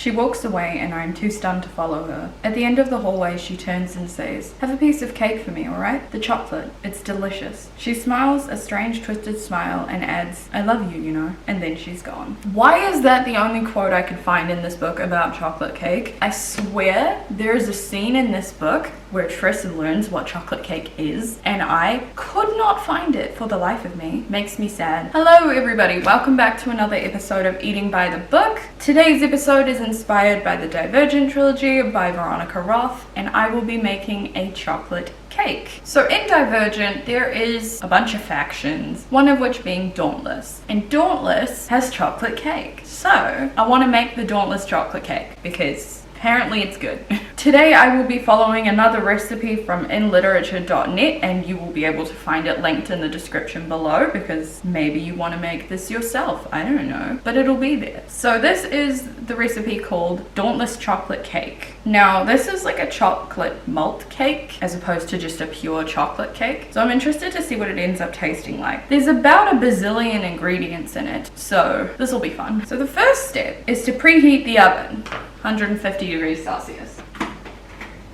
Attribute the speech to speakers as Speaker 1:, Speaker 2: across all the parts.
Speaker 1: She walks away and I am too stunned to follow her. At the end of the hallway, she turns and says, "Have a piece of cake for me, alright? The chocolate. It's delicious." She smiles a strange twisted smile and adds, "I love you, you know." And then she's gone. Why is that the only quote I could find in this book about chocolate cake? I swear there is a scene in this book where Triss learns what chocolate cake is, and I could not find it for the life of me. Makes me sad. Hello everybody, welcome back to another episode of Eating by the Book. Today's episode is inspired by the Divergent trilogy by Veronica Roth, and I will be making a chocolate cake. So in Divergent, there is a bunch of factions, one of which being Dauntless. And Dauntless has chocolate cake. So I want to make the Dauntless chocolate cake because apparently it's good. Today I will be following another recipe from inliterature.net, and you will be able to find it linked in the description below because maybe you want to make this yourself. I don't know, but it'll be there. So this is the recipe called Dauntless Chocolate Cake. Now this is like a chocolate malt cake as opposed to just a pure chocolate cake. So I'm interested to see what it ends up tasting like. There's about a bazillion ingredients in it, so this will be fun. So the first step is to preheat the oven. 150 degrees Celsius.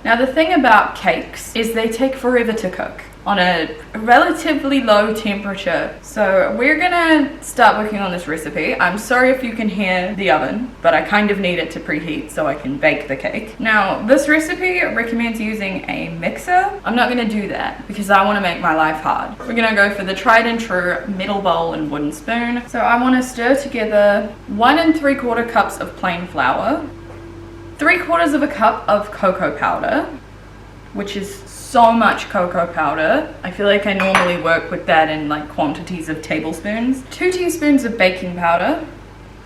Speaker 1: Now the thing about cakes is they take forever to cook on a relatively low temperature. So we're gonna start working on this recipe. I'm sorry if you can hear the oven, but I kind of need it to preheat so I can bake the cake. Now this recipe recommends using a mixer. I'm not gonna do that because I wanna make my life hard. We're gonna go for the tried and true metal bowl and wooden spoon. So I wanna stir together 1 3/4 cups of plain flour, 3/4 of a cup of cocoa powder, which is so much cocoa powder. I feel like I normally work with that in like quantities of tablespoons. 2 teaspoons of baking powder,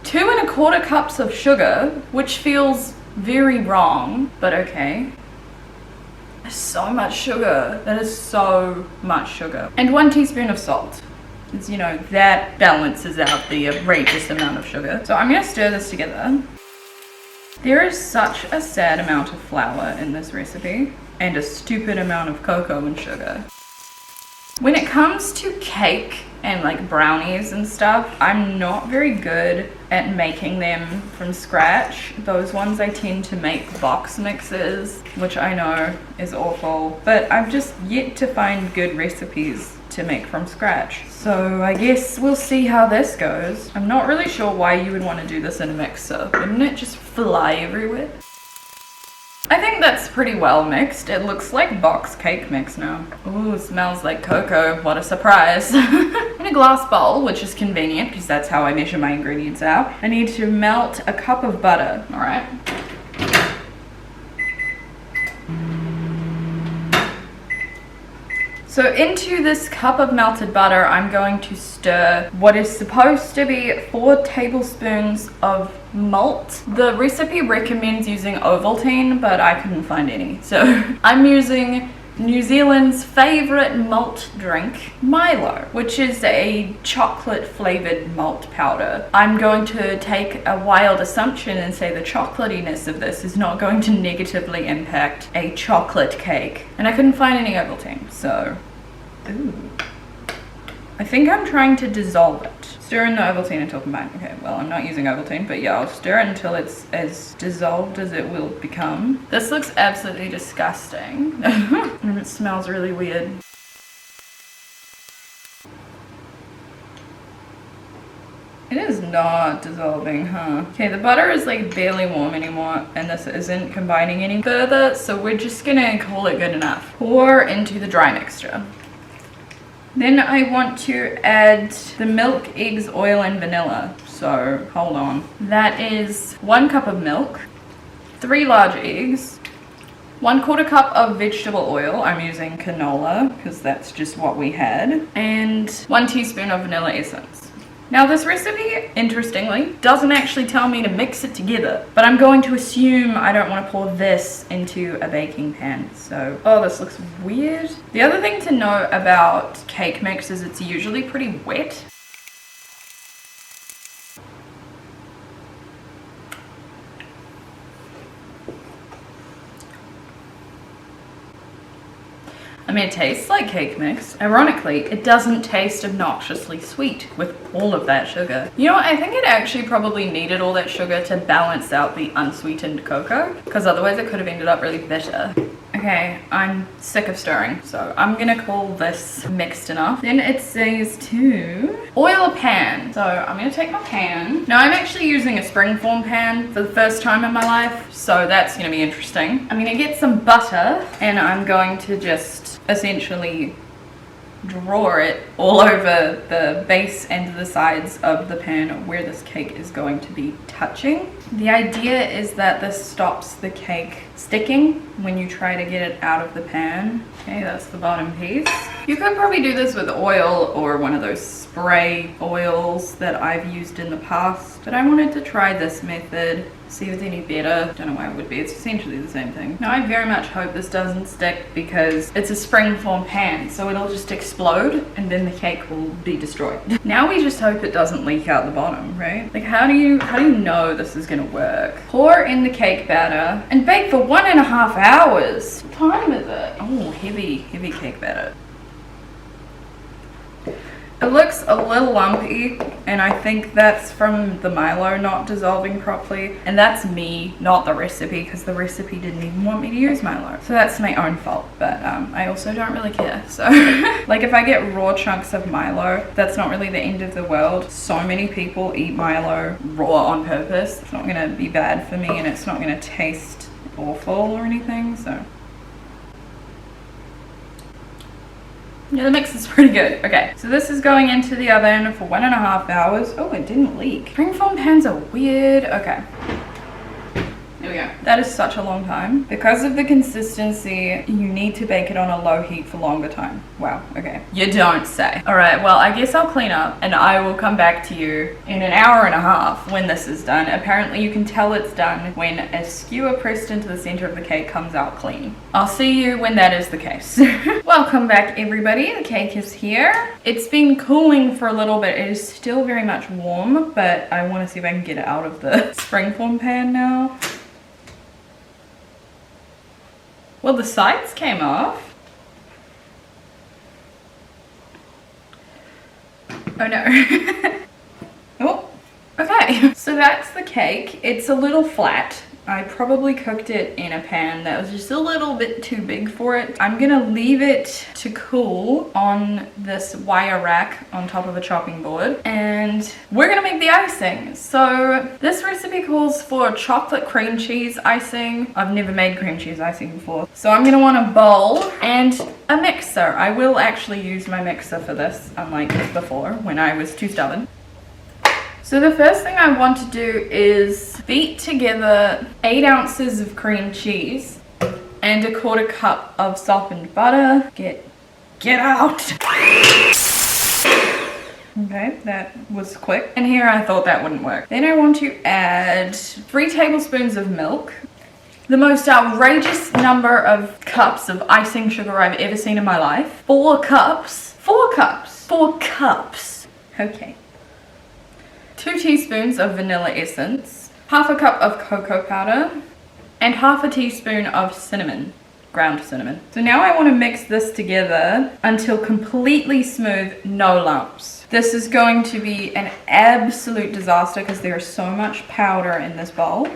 Speaker 1: 2 1/4 cups of sugar, which feels very wrong, but okay. That's so much sugar. That is so much sugar. And 1 teaspoon of salt. It's, you know, that balances out the outrageous amount of sugar. So I'm gonna stir this together. There is such a sad amount of flour in this recipe and a stupid amount of cocoa and sugar. When it comes to cake and like brownies and stuff, I'm not very good at making them from scratch. Those ones I tend to make box mixes, which I know is awful, but I've just yet to find good recipes to make from scratch. So I guess we'll see how this goes. I'm not really sure why you would want to do this in a mixer. Wouldn't it just fly everywhere? I think that's pretty well mixed. It looks like box cake mix now. Ooh, smells like cocoa. What a surprise. In a glass bowl, which is convenient because that's how I measure my ingredients out, I need to melt a cup of butter, all right? So into this cup of melted butter, I'm going to stir what is supposed to be 4 tablespoons of malt. The recipe recommends using Ovaltine, but I couldn't find any. So I'm using New Zealand's favorite malt drink, Milo, which is a chocolate flavored malt powder. I'm going to take a wild assumption and say the chocolatiness of this is not going to negatively impact a chocolate cake. And I couldn't find any Ovaltine, so ooh. I think I'm trying to dissolve it. Stir in the Ovaltine until combined. Okay, well, I'm not using Ovaltine, but yeah, I'll stir it until it's as dissolved as it will become. This looks absolutely disgusting. And it smells really weird. It is not dissolving, huh? Okay, the butter is like barely warm anymore, and this isn't combining any further, so we're just gonna call it good enough. Pour into the dry mixture. Then I want to add the milk, eggs, oil, and vanilla. So, hold on. That is 1 cup of milk, 3 large eggs, 1/4 cup of vegetable oil. I'm using canola because that's just what we had, and 1 teaspoon of vanilla essence. Now this recipe, interestingly, doesn't actually tell me to mix it together, but I'm going to assume I don't want to pour this into a baking pan. So, oh, this looks weird. The other thing to know about cake mix is it's usually pretty wet. mean, it tastes like cake mix. Ironically, it doesn't taste obnoxiously sweet with all of that sugar. You know what? I think it actually probably needed all that sugar to balance out the unsweetened cocoa, because otherwise it could have ended up really bitter. Okay, I'm sick of stirring, so I'm gonna call this mixed enough. Then it says to oil a pan. So I'm gonna take my pan. Now I'm actually using a springform pan for the first time in my life, so that's gonna be interesting. I'm gonna get some butter and I'm going to just essentially draw it all over the base and the sides of the pan where this cake is going to be touching. The idea is that this stops the cake sticking when you try to get it out of the pan. Okay, that's the bottom piece. You could probably do this with oil or one of those spray oils that I've used in the past, but I wanted to try this method, see if it's any better. Don't know why it would be, it's essentially the same thing. Now I very much hope this doesn't stick because it's a springform pan, so it'll just explode and then the cake will be destroyed. Now we just hope it doesn't leak out the bottom, right? Like how do you know this is gonna work? Pour in the cake batter and bake for 1.5 hours. What time is it? Oh, heavy cake batter. It looks a little lumpy, and I think that's from the Milo not dissolving properly, and that's me, not the recipe, because the recipe didn't even want me to use Milo, so that's my own fault. But I also don't really care, so like if I get raw chunks of Milo, that's not really the end of the world. So many people eat Milo raw on purpose. It's not gonna be bad for me, and it's not gonna taste awful or anything, so yeah, the mix is pretty good. Okay, so this is going into the oven for 1.5 hours. Oh, it didn't leak. Springform pans are weird. Okay. There we go. That is such a long time. Because of the consistency, you need to bake it on a low heat for longer time. Wow, okay. You don't say. All right, well, I guess I'll clean up and I will come back to you in 1.5 hours when this is done. Apparently you can tell it's done when a skewer pressed into the center of the cake comes out clean. I'll see you when that is the case. Welcome back, everybody. The cake is here. It's been cooling for a little bit. It is still very much warm, but I want to see if I can get it out of the springform pan now. Well, the sides came off. Oh no. Oh, okay. So that's the cake. It's a little flat. I probably cooked it in a pan that was just a little bit too big for it. I'm gonna leave it to cool on this wire rack on top of a chopping board, and we're gonna make the icing. So this recipe calls for chocolate cream cheese icing. I've never made cream cheese icing before. So I'm gonna want a bowl and a mixer. I will actually use my mixer for this, unlike before when I was too stubborn. So the first thing I want to do is beat together 8 ounces of cream cheese and 1/4 cup of softened butter. Get out. Okay, that was quick. And here I thought that wouldn't work. Then I want to add 3 tablespoons of milk. The most outrageous number of cups of icing sugar I've ever seen in my life. 4 cups. 4 cups. 4 cups. Okay. 2 teaspoons of vanilla essence, 1/2 cup of cocoa powder, and 1/2 teaspoon of cinnamon, ground cinnamon. So now I want to mix this together until completely smooth, no lumps. This is going to be an absolute disaster because there is so much powder in this bowl.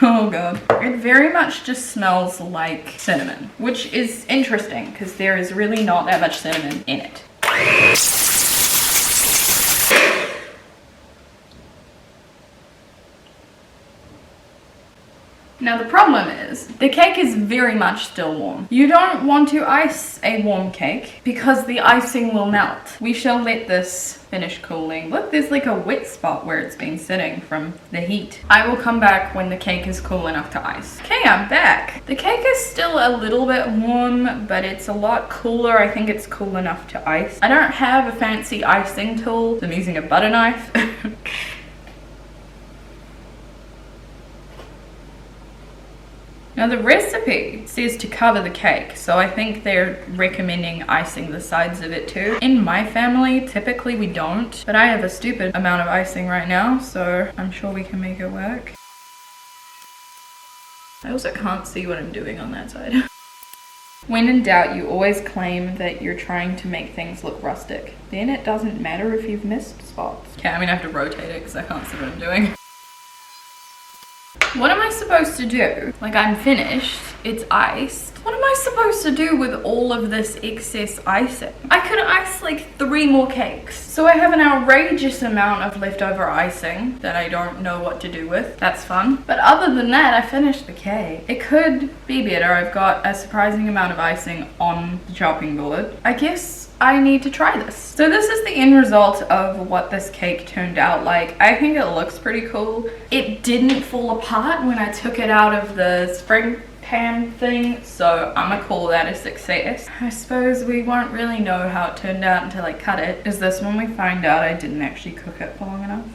Speaker 1: Oh god. It very much just smells like cinnamon, which is interesting because there is really not that much cinnamon in it. Now the problem is, the cake is very much still warm. You don't want to ice a warm cake because the icing will melt. We shall let this finish cooling. Look, there's like a wet spot where it's been sitting from the heat. I will come back when the cake is cool enough to ice. Okay, I'm back. The cake is still a little bit warm, but it's a lot cooler. I think it's cool enough to ice. I don't have a fancy icing tool, so I'm using a butter knife. Now the recipe says to cover the cake, so I think they're recommending icing the sides of it too. In my family, typically we don't, but I have a stupid amount of icing right now, so I'm sure we can make it work. I also can't see what I'm doing on that side. When in doubt, you always claim that you're trying to make things look rustic. Then it doesn't matter if you've missed spots. Okay, I'm gonna have to rotate it because I can't see what I'm doing. What am I supposed to do? Like, I'm finished, it's iced. What am I supposed to do with all of this excess icing? I could ice like 3 more cakes. So I have an outrageous amount of leftover icing that I don't know what to do with. That's fun. But other than that, I finished the cake. It could be better. I've got a surprising amount of icing on the chopping board. I guess I need to try this. So this is the end result of what this cake turned out like. I think it looks pretty cool. It didn't fall apart when I took it out of the spring pan thing, so I'm gonna call that a success. I suppose we won't really know how it turned out until I cut it. Is this when we find out I didn't actually cook it for long enough?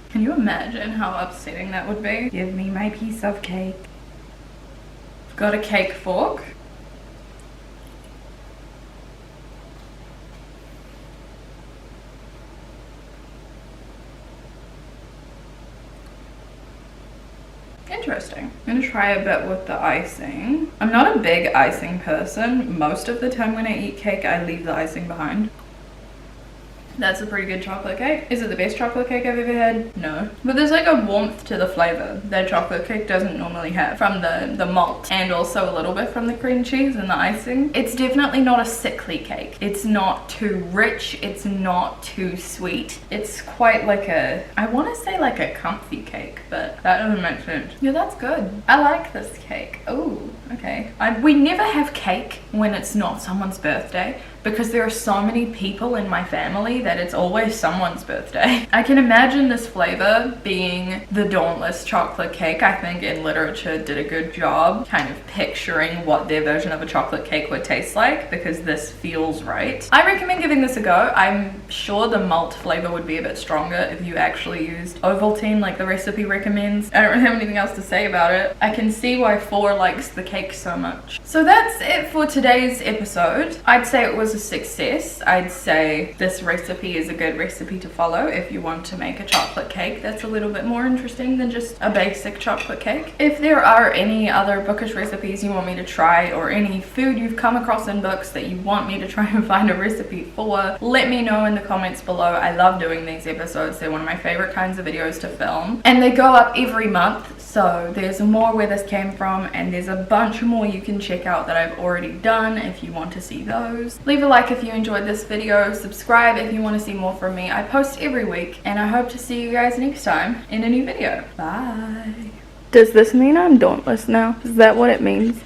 Speaker 1: Can you imagine how upsetting that would be? Give me my piece of cake. Got a cake fork. Interesting. I'm gonna try a bit with the icing. I'm not a big icing person. Most of the time when I eat cake, I leave the icing behind. That's a pretty good chocolate cake. Is it the best chocolate cake I've ever had? No. But there's like a warmth to the flavor that chocolate cake doesn't normally have from the malt, and also a little bit from the cream cheese and the icing. It's definitely not a sickly cake. It's not too rich. It's not too sweet. It's quite like a, I want to say like a comfy cake, but that doesn't make sense. Yeah, that's good. I like this cake. Oh, okay. We never have cake when it's not someone's birthday, because there are so many people in my family that it's always someone's birthday. I can imagine this flavor being the Dauntless chocolate cake. I think in literature did a good job kind of picturing what their version of a chocolate cake would taste like, because this feels right. I recommend giving this a go. I'm sure the malt flavor would be a bit stronger if you actually used Ovaltine like the recipe recommends. I don't really have anything else to say about it. I can see why 4 likes the cake so much. So that's it for today's episode. I'd say it was a success. I'd say this recipe is a good recipe to follow if you want to make a chocolate cake that's a little bit more interesting than just a basic chocolate cake. If there are any other bookish recipes you want me to try, or any food you've come across in books that you want me to try and find a recipe for, let me know in the comments below. I love doing these episodes. They're one of my favorite kinds of videos to film, and they go up every month. So there's more where this came from, and there's a bunch more you can check out that I've already done if you want to see those. Leave a like if you enjoyed this video, subscribe if you want to see more from me. I post every week, and I hope to see you guys next time in a new video. Bye. Does this mean I'm dauntless now? Is that what it means?